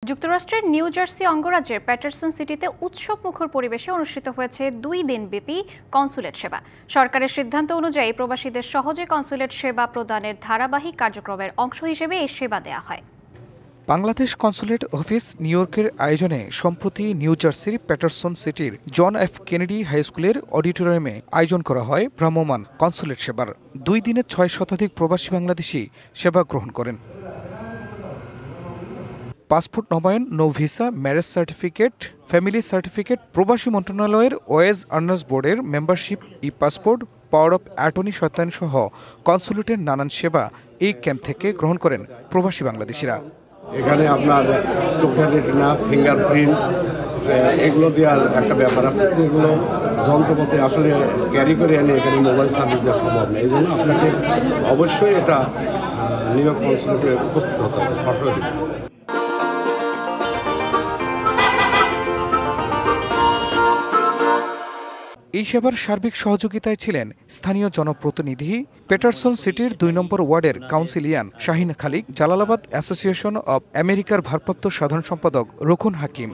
যুক্তরাষ্ট্রের new jersey অঙ্গরাজ্যের Patterson সিটিতে উৎসবমুখর পরিবেশে অনুষ্ঠিত হয়েছে 2 দিনব্যাপী কনস্যুলেট সেবা। সরকারের সিদ্ধান্ত অনুযায়ী প্রবাসীদের সহজে কনস্যুলেট সেবা প্রদানের ধারাবাহিক কার্যক্রমের অংশ হিসেবে এই সেবা দেওয়া হয়। বাংলাদেশ কনস্যুলেট অফিস নিউ ইয়র্কের আয়োজনে সম্প্রতি নিউ জার্সির প্যাটারসন সিটির জন এফ কেনেডি হাই স্কুলের অডিটোরিয়ামে আয়োজন করা হয় ভ্রাম্যমাণ কনস্যুলেট সেবার। 2 দিনে 6 শতাধিক প্রবাসী বাংলাদেশি সেবা গ্রহণ করেন। পাসপোর্ট নবায়ন, no visa, marriage certificate, family certificate, প্রবাসী মন্ত্রণালয়ের ওয়েজ আর্নার্স বোর্ডের membership, e passport, power of attorney সত্যায়ন সহ কনস্যুলেটের নানান সেবা এই ক্যাম্প থেকে গ্রহণ করেন প্রবাসী বাংলাদেশিরা। এখানে আপনার চোখের রেটিনা, ফিঙ্গারপ্রিন্ট এগুলো দেওয়ার একটা ব্যাপার আছে, যেগুলো যন্ত্রপাতি আসলে ক্যারি করে এনে এখানে মোবাইল সার্ভিস দেওয়া সম্ভব না। এই জন্য আপনাকে অবশ্যই এটা নিউ ইয়র্ক কনস্যুলেটে উপস্থিত হতে হবে সরাসরি। এই সেবার সার্বিক সহযোগিতায় ছিলেন স্থানীয় জনপ্রতিনিধি, প্যাটারসন সিটির 2 নম্বর ওয়ার্ডের কাউন্সিলিয়ান শাহিন খালিক, জালালাবাদ অ্যাসোসিয়েশন অব আমেরিকার ভারপ্রাপ্ত সাধারণ সম্পাদক রুকুন হাকিম।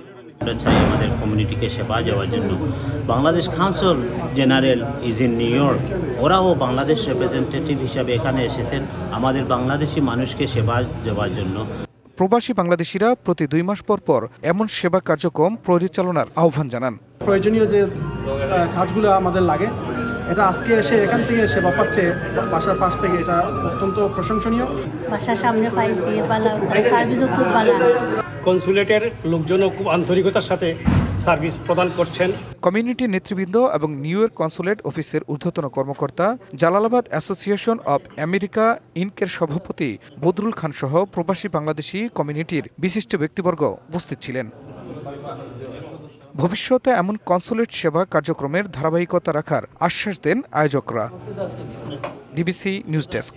চাই আমাদের কমিউনিটিকে সেবা দেওয়ার জন্য। Bangladesh council general is in new York, ওরাও বাংলাদেশ রিপ্রেজেন্টেটিভ হিসাবে এখানে এসেছেন আমাদের বাংলাদেশি মানুষকে সেবা দেওয়ার জন্য। প্রবাসী বাংলাদেশিরা প্রতি 2 মাস পর পর এমন সেবা কার্যক্রম পরিচালনার আহ্বান জানান। প্রয়োজনীয় যে কাজগুলো আমাদের লাগে, এটা আজকে এসে এখান থেকে সেবা পাচ্ছে বাসার পাশ থেকে, এটা অত্যন্ত প্রশংসনীয়। বাসার সামনে পাইছি, সার্ভিসও খুব ভালো। কনস্যুলেটের লোকজনও খুব আন্তরিকতার সাথে সার্ভিস প্রদান করছেন। কমিউনিটি নেতৃবৃন্দ এবং নিউ ইয়র্ক কনস্যুলেট অফিসের ঊর্ধ্বতন কর্মকর্তা, জালালাবাদ অ্যাসোসিয়েশন অব আমেরিকা ইনকের সভাপতি বদরুল খান সহ প্রবাসী বাংলাদেশি কমিউনিটির বিশিষ্ট ব্যক্তিবর্গ উপস্থিত ছিলেন। ভবিষ্যতে এমন কনস্যুলেট সেবা কার্যক্রমের ধারাবাহিকতা রাখার আশ্বাস দেন আয়োজকরা। DBC news desk.